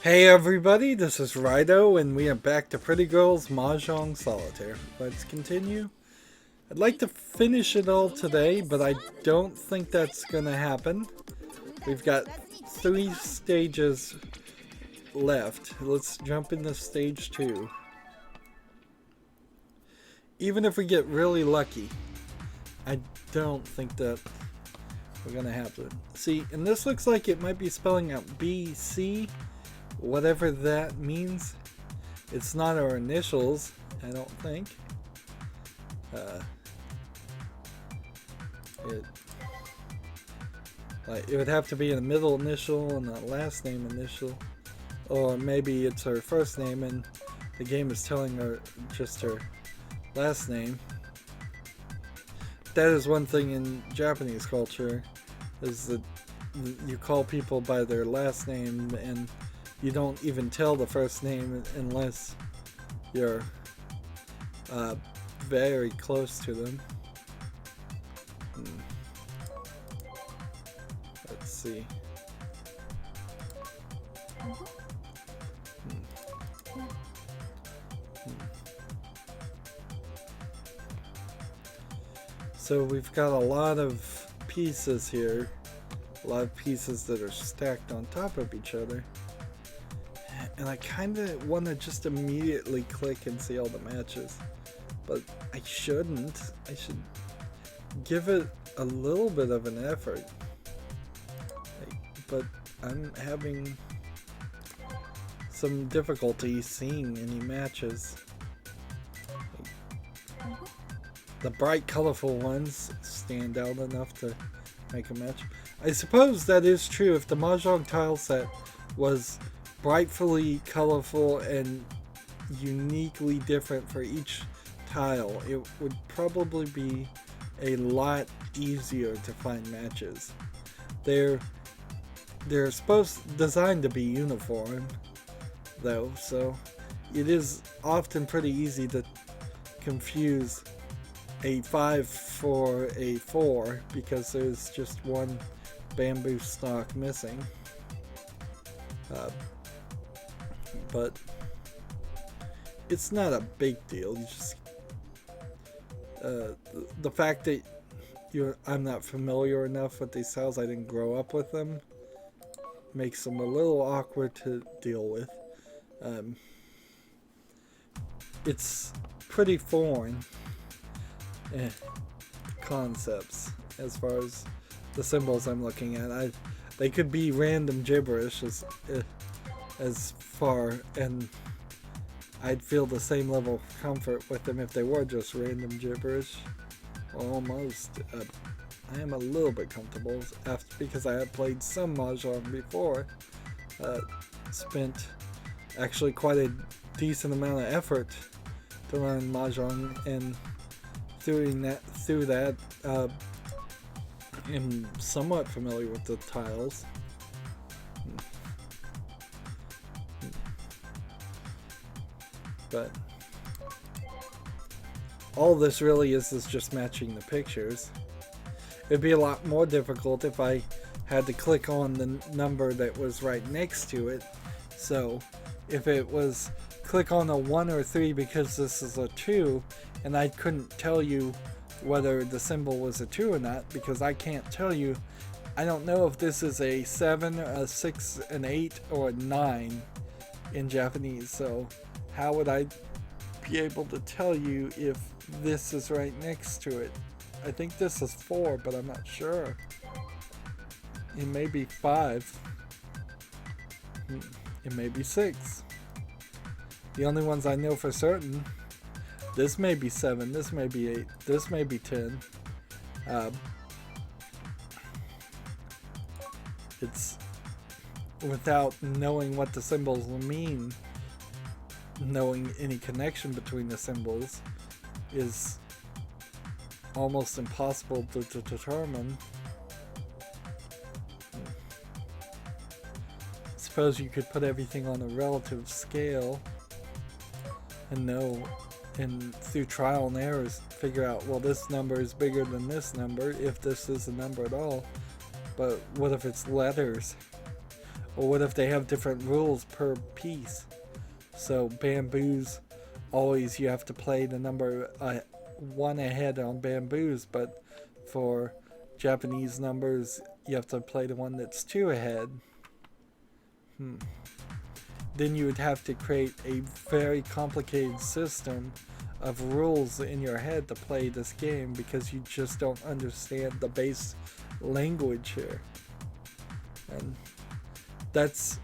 Hey everybody, this is Rydo, and we are back to Pretty Girls Mahjong Solitaire. Let's continue. I'd like to finish it all today, but I don't think that's gonna happen. We've got 3 stages left. Let's jump into stage 2. Even if we get really lucky, I don't think that we're gonna have to. See, and this looks like it might be spelling out BC. Whatever that means. It's not our initials, I don't think. It it would have to be a middle initial and a last name initial, or maybe it's her first name and the game is telling her just her last name. That is one thing in Japanese culture, is that you call people by their last name and you don't even tell the first name unless you're very close to them. Let's see. So we've got a lot of pieces here, a lot of pieces that are stacked on top of each other. And I kind of want to just immediately click and see all the matches, but I shouldn't. I should give it a little bit of an effort. But I'm having some difficulty seeing any matches. The bright, colorful ones stand out enough to make a match. I suppose that is true. If the Mahjong tile set was brightfully colorful and uniquely different for each tile, it would probably be a lot easier to find matches. They're designed to be uniform though, so it is often pretty easy to confuse a 5 for a 4 because there's just one bamboo stalk missing. But it's not a big deal. You just the fact that I'm not familiar enough with these tiles, I didn't grow up with them, makes them a little awkward to deal with. It's pretty foreign concepts as far as the symbols I'm looking at. They could be random gibberish as far, and I'd feel the same level of comfort with them if they were just random gibberish. Almost. I am a little bit comfortable because I have played some Mahjong before. Spent actually quite a decent amount of effort to learn Mahjong, and through that am somewhat familiar with the tiles. But all this really is just matching the pictures. It'd be a lot more difficult if I had to click on the number that was right next to it. So if it was click on a 1 or 3 because this is a 2, and I couldn't tell you whether the symbol was a 2 or not, because I can't tell you. I don't know if this is a 7, a 6, an 8, or a 9 in Japanese, so how would I be able to tell you if this is right next to it? I think this is 4, but I'm not sure. It may be 5. It may be 6. The only ones I know for certain, this may be 7, this may be 8, this may be 10. It's without knowing what the symbols mean. Knowing any connection between the symbols is almost impossible to determine. Suppose you could put everything on a relative scale and know, and through trial and errors figure out, well, this number is bigger than this number, if this is a number at all. But what if it's letters? Or what if they have different rules per piece? So bamboos, always you have to play the number one ahead on bamboos, but for Japanese numbers, you have to play the one that's two ahead. Then you would have to create a very complicated system of rules in your head to play this game because you just don't understand the base language here. And that's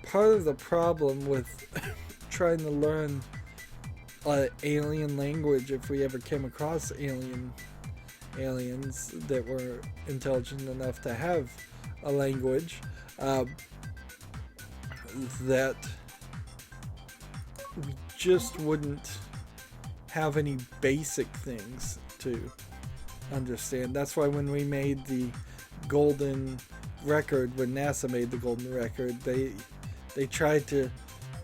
part of the problem with trying to learn alien language if we ever came across aliens that were intelligent enough to have a language, that we just wouldn't have any basic things to understand. That's why when we made the golden record, when NASA made the golden record, they tried to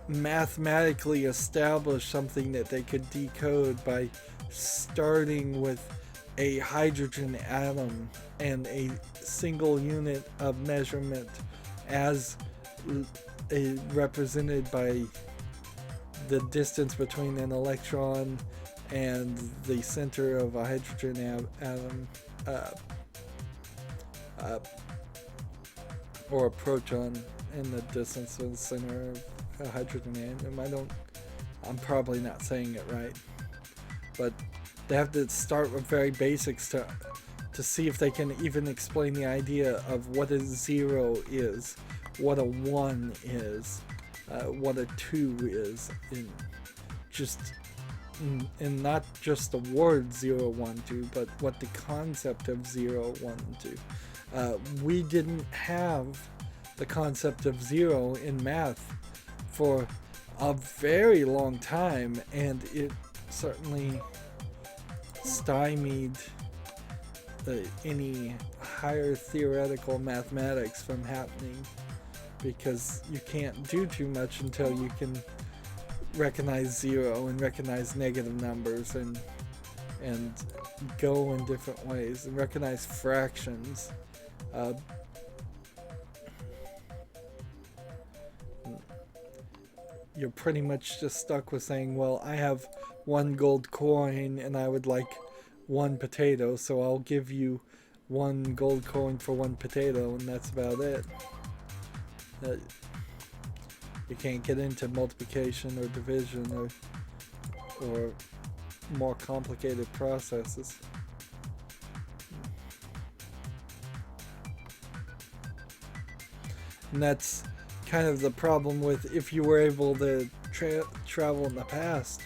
mathematically establish something that they could decode by starting with a hydrogen atom and a single unit of measurement as represented by the distance between an electron and the center of a hydrogen atom, or a proton, and the distance of the center of a hydrogen atom. I'm probably not saying it right, but they have to start with very basics to see if they can even explain the idea of what a 0 is, what a 1 is, what a 2 is, and not just the word 0, 1, 2, but what the concept of 0, 1, and 2. We didn't have the concept of 0 in math for a very long time, and it certainly stymied any higher theoretical mathematics from happening, because you can't do too much until you can recognize 0 and recognize negative numbers and go in different ways and recognize fractions. You're pretty much just stuck with saying, well, I have 1 gold coin and I would like 1 potato, so I'll give you 1 gold coin for 1 potato, and that's about it. You can't get into multiplication or division or more complicated processes. And that's kind of the problem with, if you were able to travel in the past,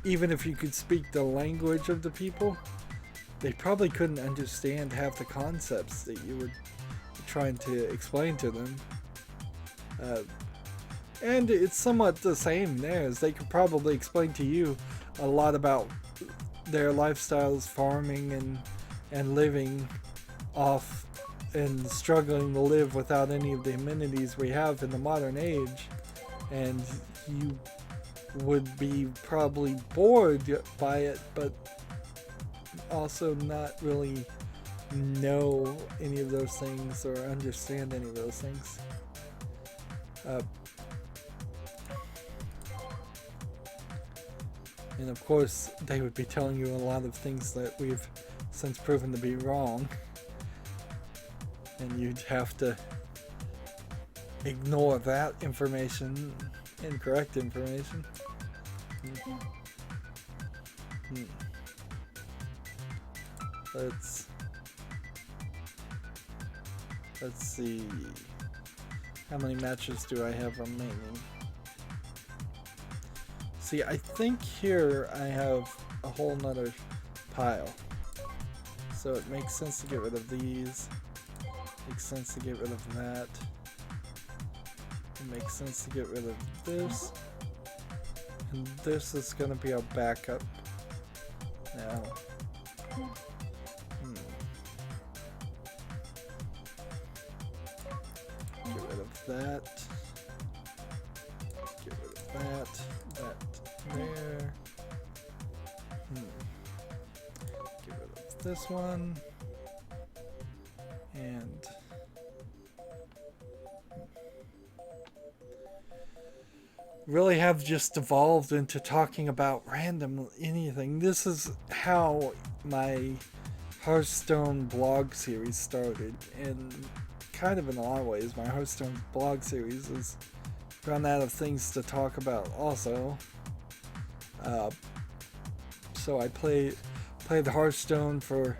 even if you could speak the language of the people, they probably couldn't understand half the concepts that you were trying to explain to them. And it's somewhat the same there, as they could probably explain to you a lot about their lifestyles, farming and living off and struggling to live without any of the amenities we have in the modern age, and you would be probably bored by it, but also not really know any of those things or understand any of those things. And of course, they would be telling you a lot of things that we've since proven to be wrong. And you'd have to ignore that information, incorrect information. Let's see. How many matches do I have remaining? See, I think here I have a whole nother pile. So it makes sense to get rid of these. Makes sense to get rid of that. It makes sense to get rid of this. And this is going to be our backup now. Get rid of that. Get rid of that. That there. Get rid of this one. And really have just evolved into talking about random anything. This is how my Hearthstone blog series started, and kind of in a lot of ways, my Hearthstone blog series has run out of things to talk about also. So I played Hearthstone for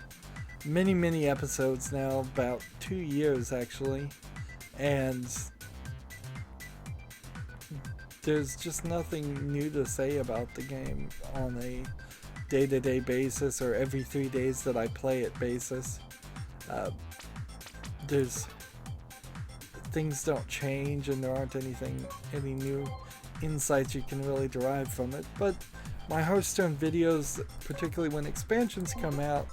many episodes now, about 2 years actually, and there's just nothing new to say about the game on a day-to-day basis or every 3 days that I play it basis. There's things don't change, and there aren't any new insights you can really derive from it. But my Hearthstone videos, particularly when expansions come out,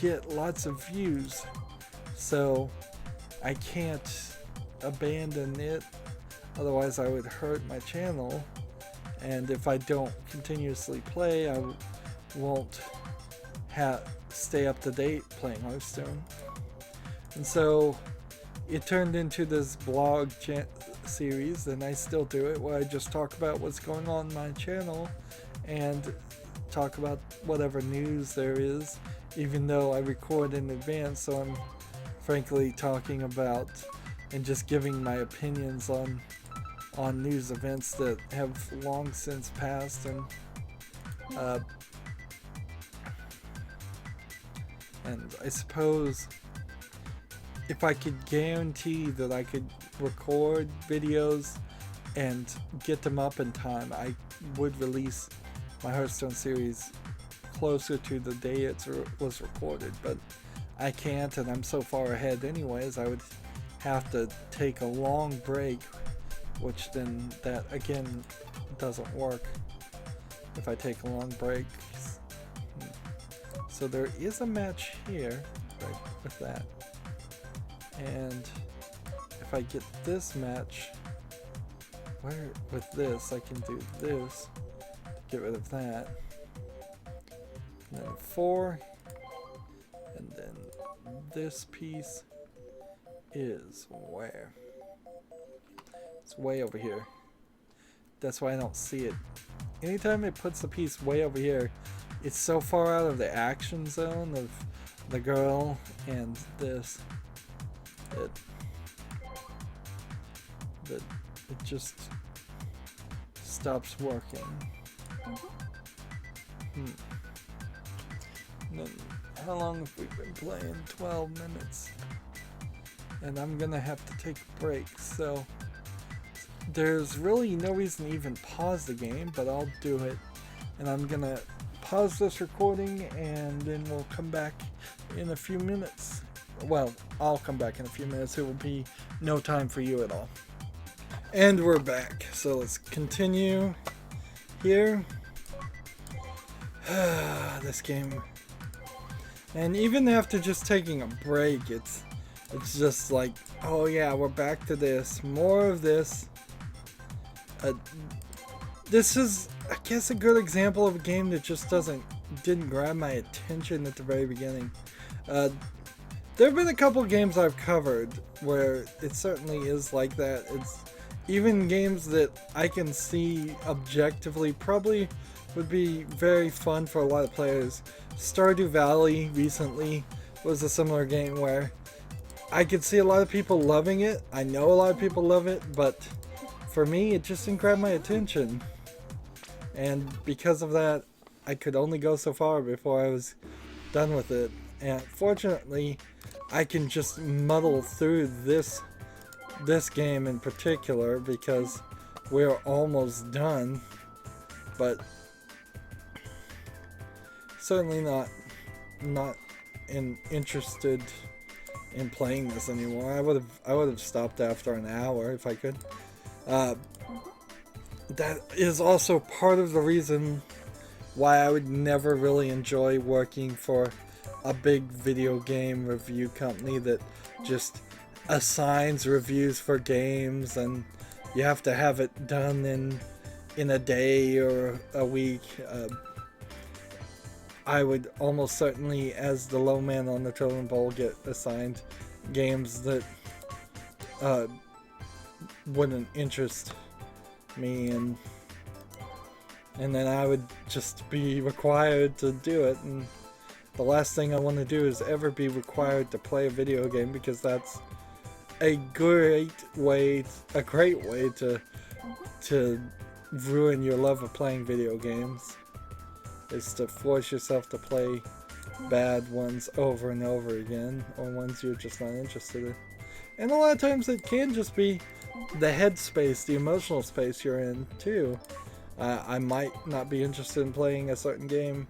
get lots of views, so I can't abandon it, otherwise I would hurt my channel. And if I don't continuously play, I won't stay up to date playing Hearthstone. And so it turned into this blog series, and I still do it, where I just talk about what's going on in my channel and talk about whatever news there is, even though I record in advance, so I'm frankly talking about and just giving my opinions on news events that have long since passed. And I suppose if I could guarantee that I could record videos and get them up in time, I would release my Hearthstone series closer to the day it was recorded, but I can't, and I'm so far ahead anyways. I would have to take a long break, which then that again doesn't work if I take a long break. So there is a match here, right, with that. And if I get this match, where with this, I can do this to get rid of that. And then 4, and then this piece is where? It's way over here. That's why I don't see it. Anytime it puts the piece way over here, it's so far out of the action zone of the girl and this that it just stops working. And then, how long have we been playing? 12 minutes. And I'm gonna have to take a break, so there's really no reason to even pause the game, but I'll do it. And I'm gonna pause this recording, and then we'll come back in a few minutes. Well, I'll come back in a few minutes. It will be no time for you at all. And we're back. So let's continue here. This game. And even after just taking a break, it's just like, oh yeah, we're back to this. More of this. This is, I guess, a good example of a game that just didn't grab my attention at the very beginning. There have been a couple games I've covered where it certainly is like that. It's even games that I can see objectively probably would be very fun for a lot of players. Stardew Valley recently was a similar game where I could see a lot of people loving it. I know a lot of people love it, but for me, it just didn't grab my attention. And because of that, I could only go so far before I was done with it. And fortunately, I can just muddle through this game in particular because we're almost done. But certainly not interested in playing this anymore. I would have stopped after an hour if I could. That is also part of the reason why I would never really enjoy working for a big video game review company that just assigns reviews for games and you have to have it done in a day or a week. I would almost certainly, as the low man on the totem pole, get assigned games that wouldn't interest me, and then I would just be required to do it. And the last thing I want to do is ever be required to play a video game, because that's a great way to ruin your love of playing video games, is to force yourself to play bad ones over and over again, or ones you're just not interested in. And a lot of times it can just be the headspace, the emotional space you're in too. I might not be interested in playing a certain game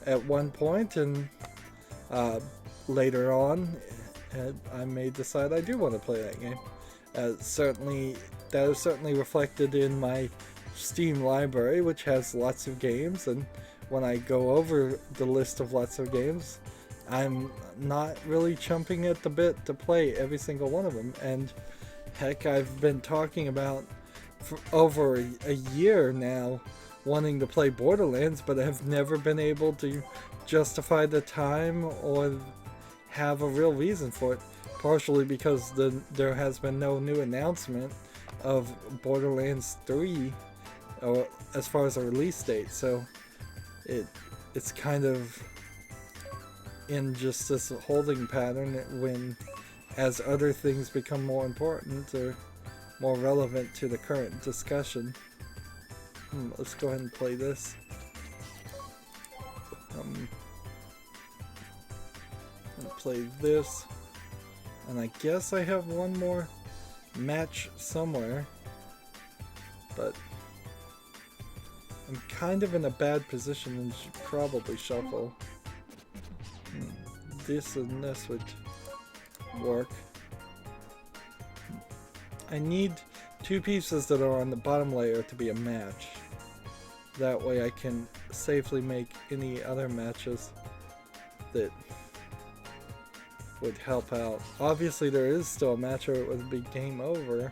at one point, and later on I may decide I do want to play that game. That is certainly reflected in my Steam library, which has lots of games, and when I go over the list of lots of games, I'm not really chomping at the bit to play every single one of them. And heck, I've been talking about for over a year now wanting to play Borderlands, but have never been able to justify the time or have a real reason for it, partially because there has been no new announcement of Borderlands 3 or as far as a release date, so it's kind of in just this holding pattern when, as other things become more important or more relevant to the current discussion. Let's go ahead and play this. I'm gonna play this, and I guess I have one more match somewhere, but I'm kind of in a bad position and should probably shuffle. This and this would work. I need two pieces that are on the bottom layer to be a match. That way I can safely make any other matches that would help out. Obviously there is still a match or it would be game over.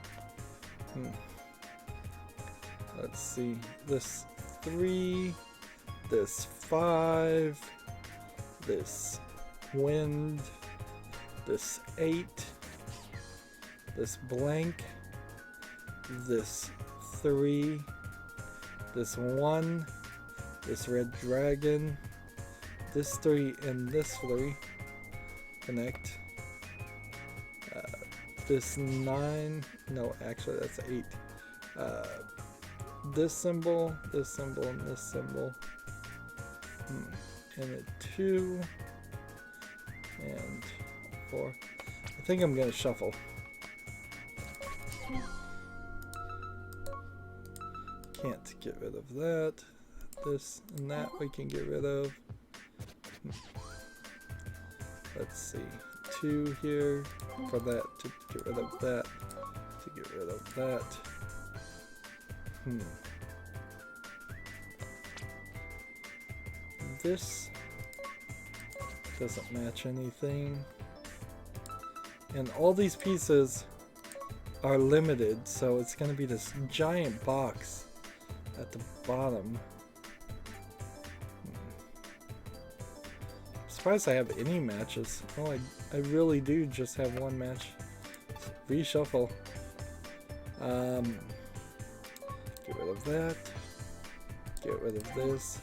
Let's see. This 3, this 5, this wind, this 8, this blank, this 3, this 1, this red dragon, this 3, and this 3 connect. This 9, no, actually that's 8. This symbol, and this symbol, and a 2, and 4. I think I'm gonna shuffle. Can't get rid of that. This and that we can get rid of. Let's see. 2 here for that, to get rid of that, to get rid of that. This doesn't match anything. And all these pieces are limited, so it's going to be this giant box at the bottom. I'm surprised I have any matches. Oh, I really do just have one match. Reshuffle. Get rid of that. Get rid of this.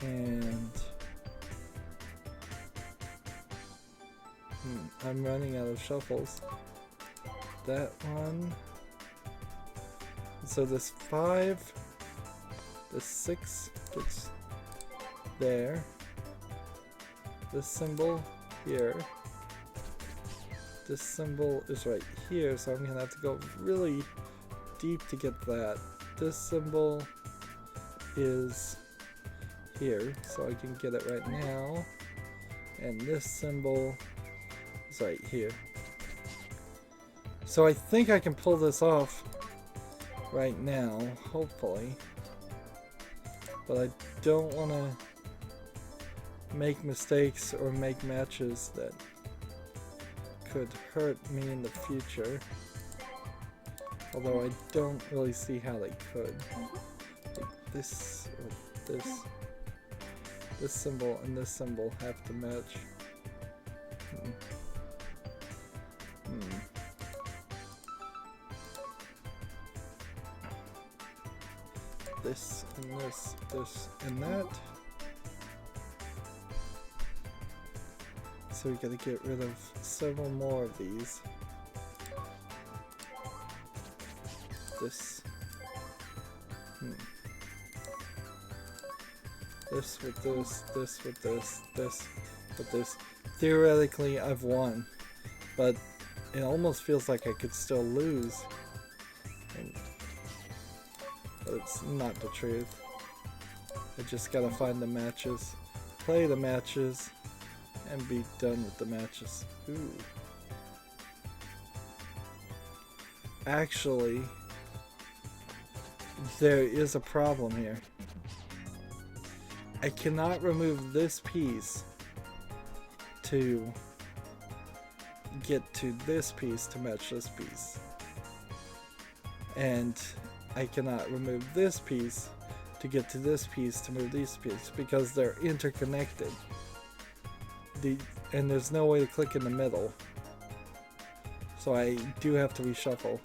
And I'm running out of shuffles. That one. So this 5, this 6 gets there. This symbol here. This symbol is right here, so I'm gonna have to go really deep to get that. This symbol is here, so I can get it right now. And this symbol is right here. So I think I can pull this off right now, hopefully. But I don't want to make mistakes or make matches that could hurt me in the future. Although I don't really see how they could. Like this, or this symbol and this symbol have to match. this and this, this and that. So we gotta get rid of several more of these. This. This with this, this with this, this with this. Theoretically, I've won, but it almost feels like I could still lose. But it's not the truth. I just gotta find the matches, play the matches, and be done with the matches. Ooh. Actually, there is a problem here. I cannot remove this piece to get to this piece to match this piece. And I cannot remove this piece to get to this piece to move these pieces because they're interconnected. And there's no way to click in the middle. So I do have to reshuffle.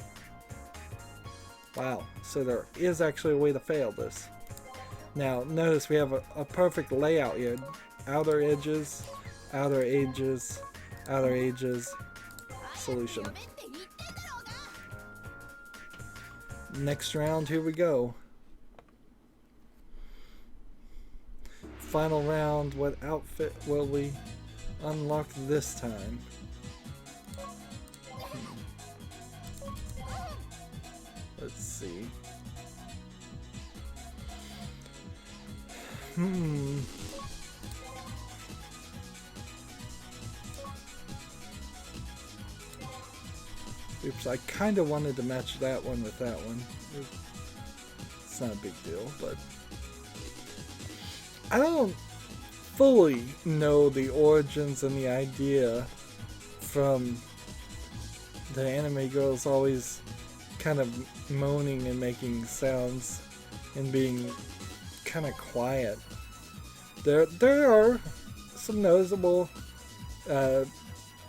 Wow, so there is actually a way to fail this. Now notice we have a perfect layout here. Outer edges, outer edges, outer edges, solution. Next round, here we go. Final round, what outfit will we unlock this time? Let's see. Oops, I kind of wanted to match that one with that one. It's not a big deal, but I don't fully know the origins and the idea from the anime girls always kind of moaning and making sounds and being kind of quiet. There are some noticeable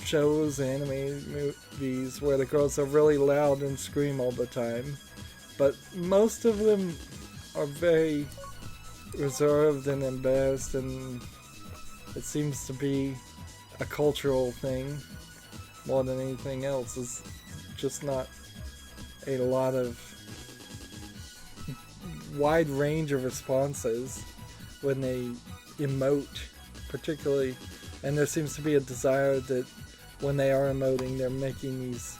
shows, anime movies where the girls are really loud and scream all the time, but most of them are very reserved and embarrassed, and it seems to be a cultural thing more than anything else. It's just not a lot of wide range of responses when they emote, particularly, and there seems to be a desire that when they are emoting, they're making these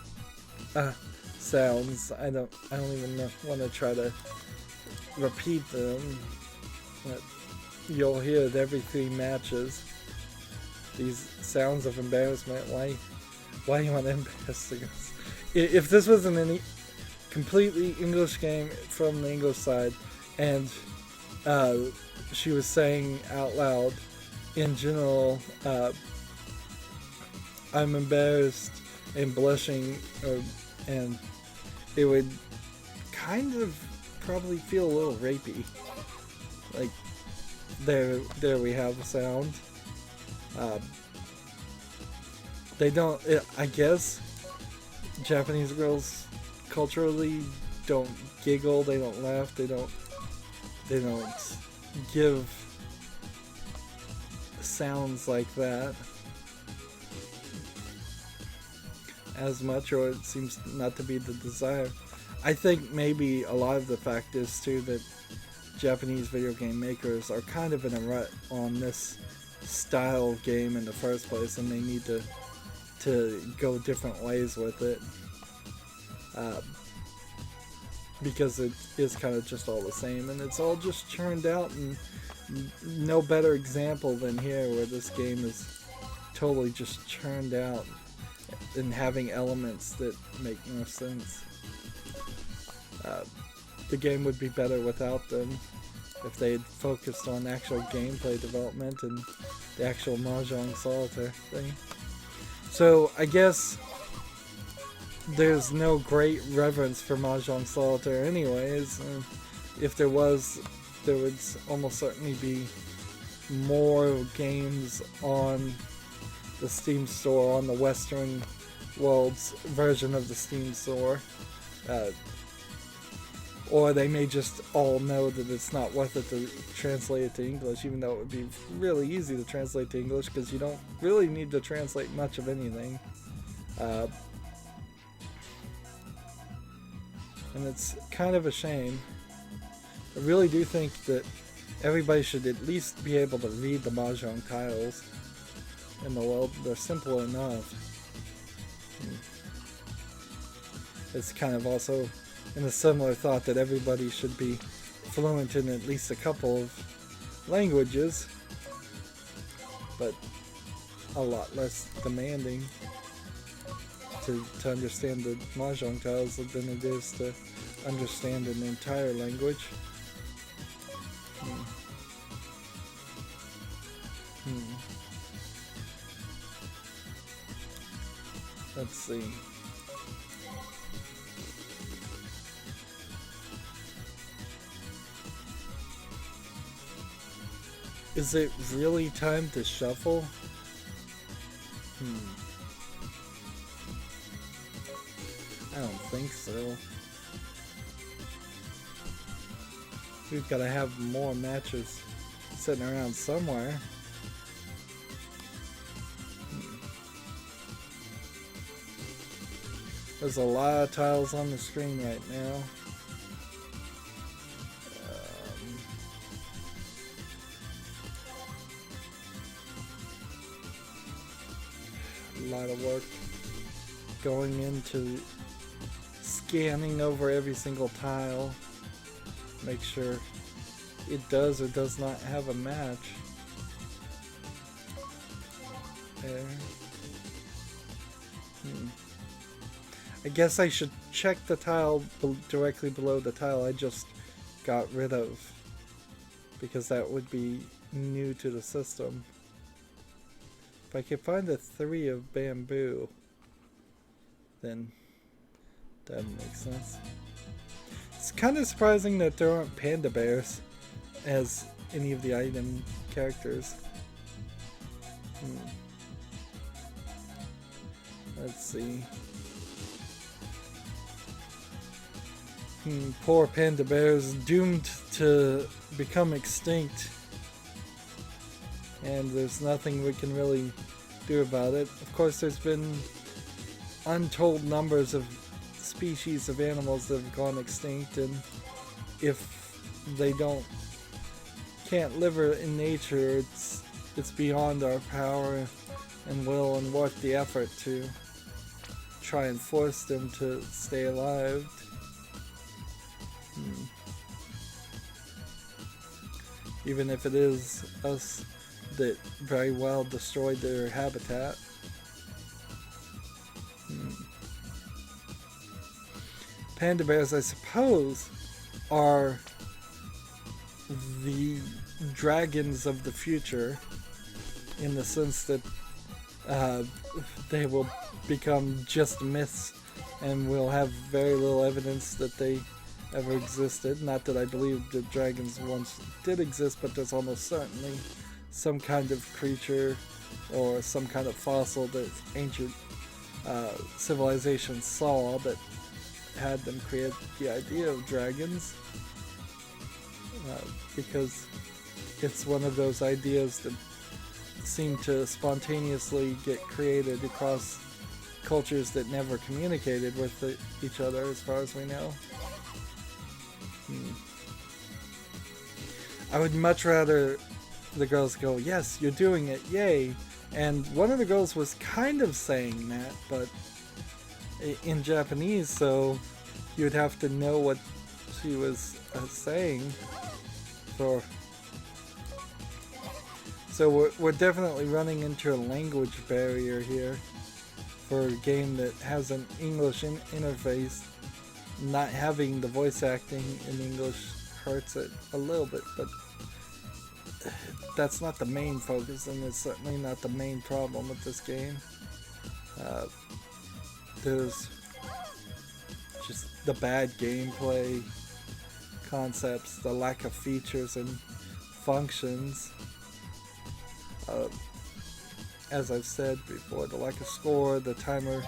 sounds. I don't even want to try to repeat them, but you'll hear it every 3 matches. These sounds of embarrassment. Why you want to embarrass us? If this was an completely English game from the English side, and she was saying out loud, in general, I'm embarrassed and blushing, and it would kind of probably feel a little rapey. Like, there we have a sound. They don't, I guess, Japanese girls culturally don't giggle, they don't laugh, they don't give sounds like that as much, or it seems not to be the desire. I think maybe a lot of the fact is too that Japanese video game makers are kind of in a rut on this style of game in the first place, and they need to go different ways with it, because it is kind of just all the same, and it's all just churned out, and no better example than here, where this game is totally just churned out and having elements that make no sense. The game would be better without them if they had focused on actual gameplay development and the actual Mahjong Solitaire thing. So I guess there's no great reverence for Mahjong Solitaire anyways. If there was, there would almost certainly be more games on the Steam store, on the Western world's version of the Steam store. Or they may just all know that it's not worth it to translate it to English, even though it would be really easy to translate to English because you don't really need to translate much of anything. And it's kind of a shame. I really do think that everybody should at least be able to read the Mahjong tiles in the world. They're simple enough. It's kind of also in a similar thought that everybody should be fluent in at least a couple of languages, but a lot less demanding to understand the Mahjong tiles than it is to understand an entire language. Let's see. Is it really time to shuffle? I don't think so. We've got to have more matches sitting around somewhere. There's a lot of tiles on the screen right now. A lot of work going into scanning over every single tile. Make sure it does or does not have a match. There. I guess I should check the tile directly below the tile I just got rid of, because that would be new to the system. If I could find a 3 of bamboo, then that would make sense. It's kind of surprising that there aren't panda bears as any of the item characters. Let's see. Poor panda bears, doomed to become extinct, and there's nothing we can really do about it. Of course, there's been untold numbers of species of animals that have gone extinct, and if they can't live in nature, it's beyond our power and will and worth the effort to try and force them to stay alive. Even if it is us that very well destroyed their habitat. Panda bears, I suppose, are the dragons of the future, in the sense that they will become just myths and we'll have very little evidence that they ever existed. Not that I believe that dragons once did exist, but there's almost certainly some kind of creature or some kind of fossil that ancient civilizations saw that had them create the idea of dragons, because it's one of those ideas that seem to spontaneously get created across cultures that never communicated with each other, as far as we know. I would much rather the girls go, "Yes, you're doing it, yay!" And one of the girls was kind of saying that, but in Japanese, so you'd have to know what she was saying. So we're definitely running into a language barrier here for a game that has an English interface. Not having the voice acting in English hurts it a little bit, but that's not the main focus, and it's certainly not the main problem with this game. There's just the bad gameplay concepts, the lack of features and functions. As I've said before, the lack of score, the timer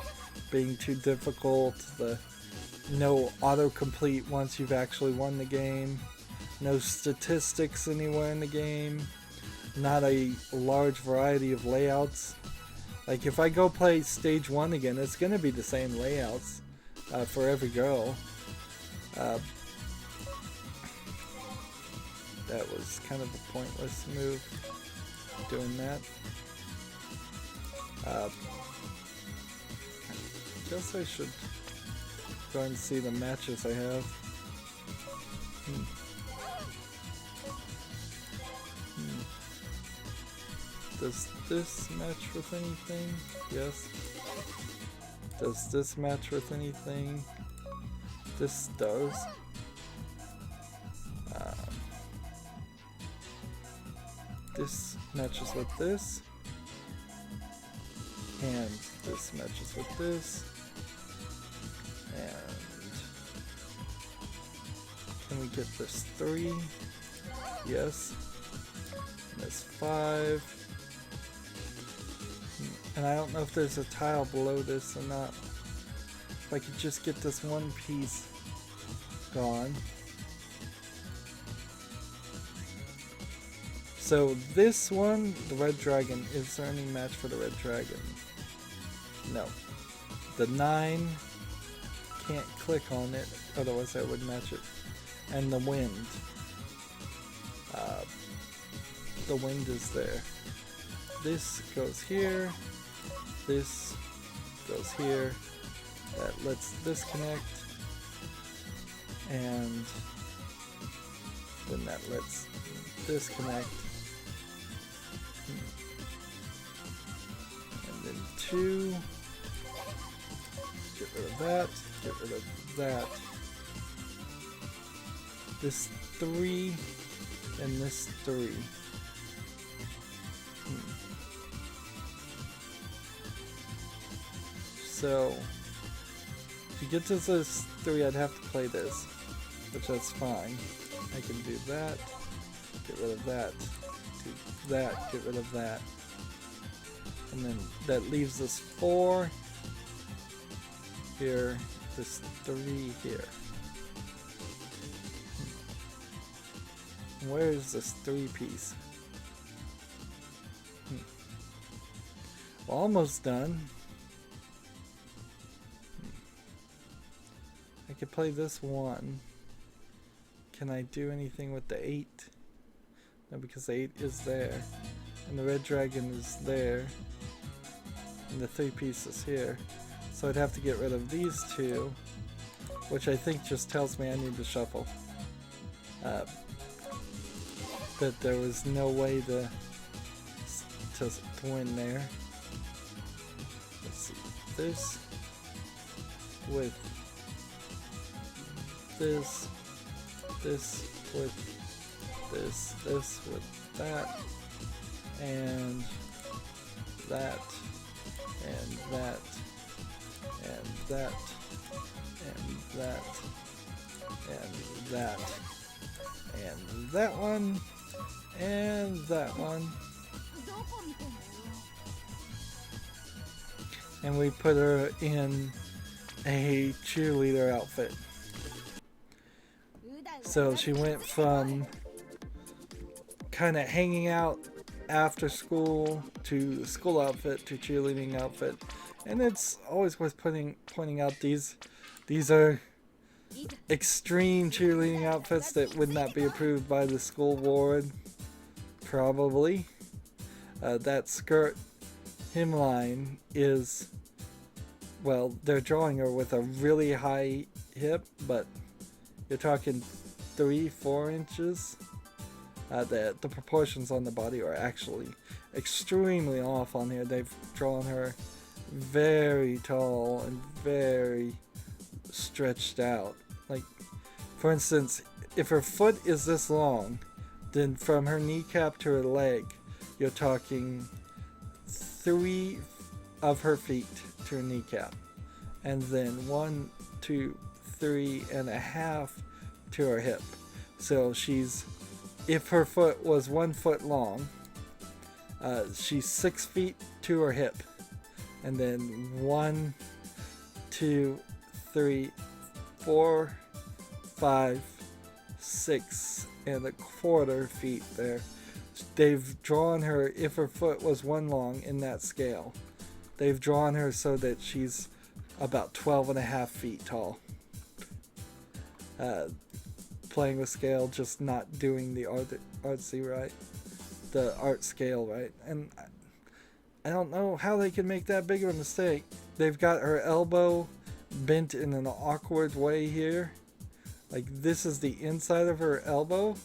being too difficult, the no autocomplete once you've actually won the game, no statistics anywhere in the game, not a large variety of layouts. Like if I go play stage 1 again, it's going to be the same layouts for every girl. That was kind of a pointless move, doing that. I guess I should go and see the matches I have. Does this match with anything? Yes. Does this match with anything? This does. This matches with this. And this matches with this. And can we get this 3? Yes. And this 5. And I don't know if there's a tile below this or not. If I could just get this one piece gone. So this one, the red dragon, is there any match for the red dragon? No. The 9, can't click on it, otherwise I would match it. And the wind. The wind is there. This goes here. This goes here. That lets this connect. And then that lets this connect. And then 2. Get rid of that. Get rid of that. This 3 and this 3. So to get to this 3, I'd have to play this, which that's fine. I can do that, get rid of that, do that, get rid of that. And then that leaves us 4 here, this 3 here. Where is this 3 piece? Well, almost done. I could play this 1. Can I do anything with the 8? No, because the 8 is there. And the red dragon is there. And the 3 piece is here. So I'd have to get rid of these 2. Which I think just tells me I need to shuffle. That there was no way to win there. Let's see. This with this with this with that, and that, and that, and that, and that, and that, and that one, and that one. And we put her in a cheerleader outfit. So she went from kind of hanging out after school to school outfit to cheerleading outfit. And it's always worth pointing out these are extreme cheerleading outfits that would not be approved by the school board. Probably. That skirt hemline is, well, they're drawing her with a really high hip, but you're talking 3-4 inches. The proportions on the body are actually extremely off on here. They've drawn her very tall and very stretched out. Like, for instance, if her foot is this long, then from her kneecap to her leg, you're talking 3 of her feet to her kneecap, and then 1, 2, 3.5 to her hip. So she's, if her foot was 1 foot long, she's 6 feet to her hip, and then 1, 2, 3, 4, 5, 6.25 feet there. They've drawn her, if her foot was 1 long in that scale, they've drawn her so that she's about 12.5 feet tall. Playing with scale, just not doing the artsy right, the art scale right, and I don't know how they can make that big of a mistake. They've got her elbow bent in an awkward way here. Like, this is the inside of her elbow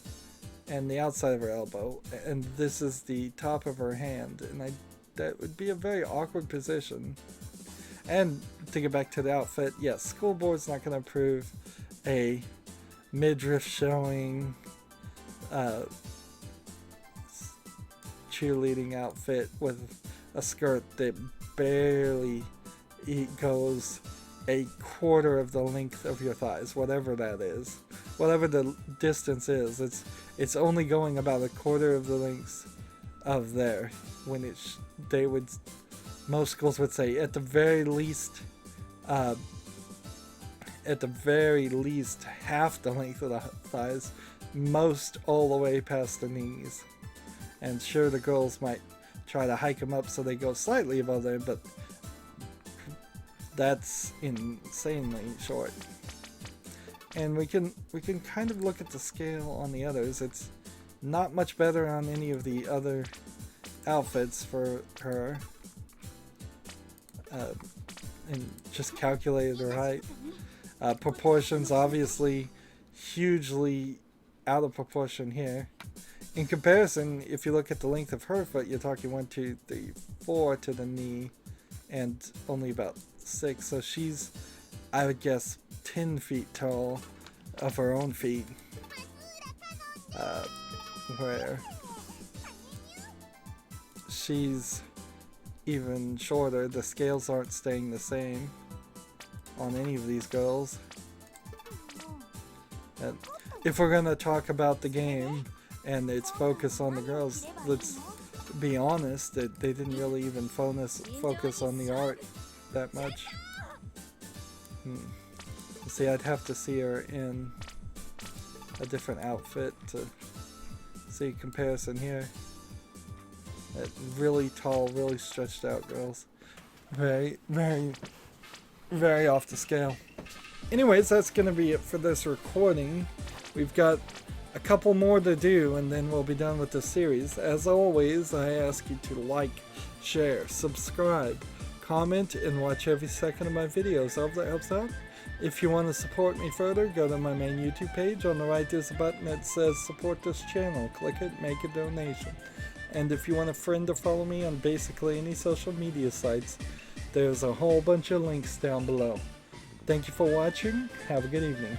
and the outside of her elbow, and this is the top of her hand, and that would be a very awkward position. And to get back to the outfit, yes, school board's not going to approve a midriff showing cheerleading outfit with a skirt that barely goes a quarter of the length of your thighs, whatever that is, whatever the distance is. It's only going about a quarter of the length of there, when most schools would say at the very least half the length of the thighs, most all the way past the knees. And sure, the girls might try to hike them up so they go slightly above there, but that's insanely short. And we can kind of look at the scale on the others. It's not much better on any of the other outfits for her. And just calculated her height. Proportions obviously hugely out of proportion here. In comparison, if you look at the length of her foot, you're talking 1, 2, 3, 4 to the knee, and only about 6. So she's, I would guess, 10 feet tall of her own feet. Where she's even shorter. The scales aren't staying the same on any of these girls. And if we're gonna talk about the game and its focus on the girls, let's be honest that they didn't really even focus on the art that much. See, I'd have to see her in a different outfit to see comparison here. That really tall, really stretched out girls. Very, very, very off the scale. Anyways, that's going to be it for this recording. We've got a couple more to do and then we'll be done with the series. As always, I ask you to like, share, subscribe, comment, and watch every second of my videos. I hope that helps out. If you want to support me further, go to my main YouTube page. On the right there's a button that says support this channel. Click it, make a donation. And if you want to friend or follow me on basically any social media sites, there's a whole bunch of links down below. Thank you for watching. Have a good evening.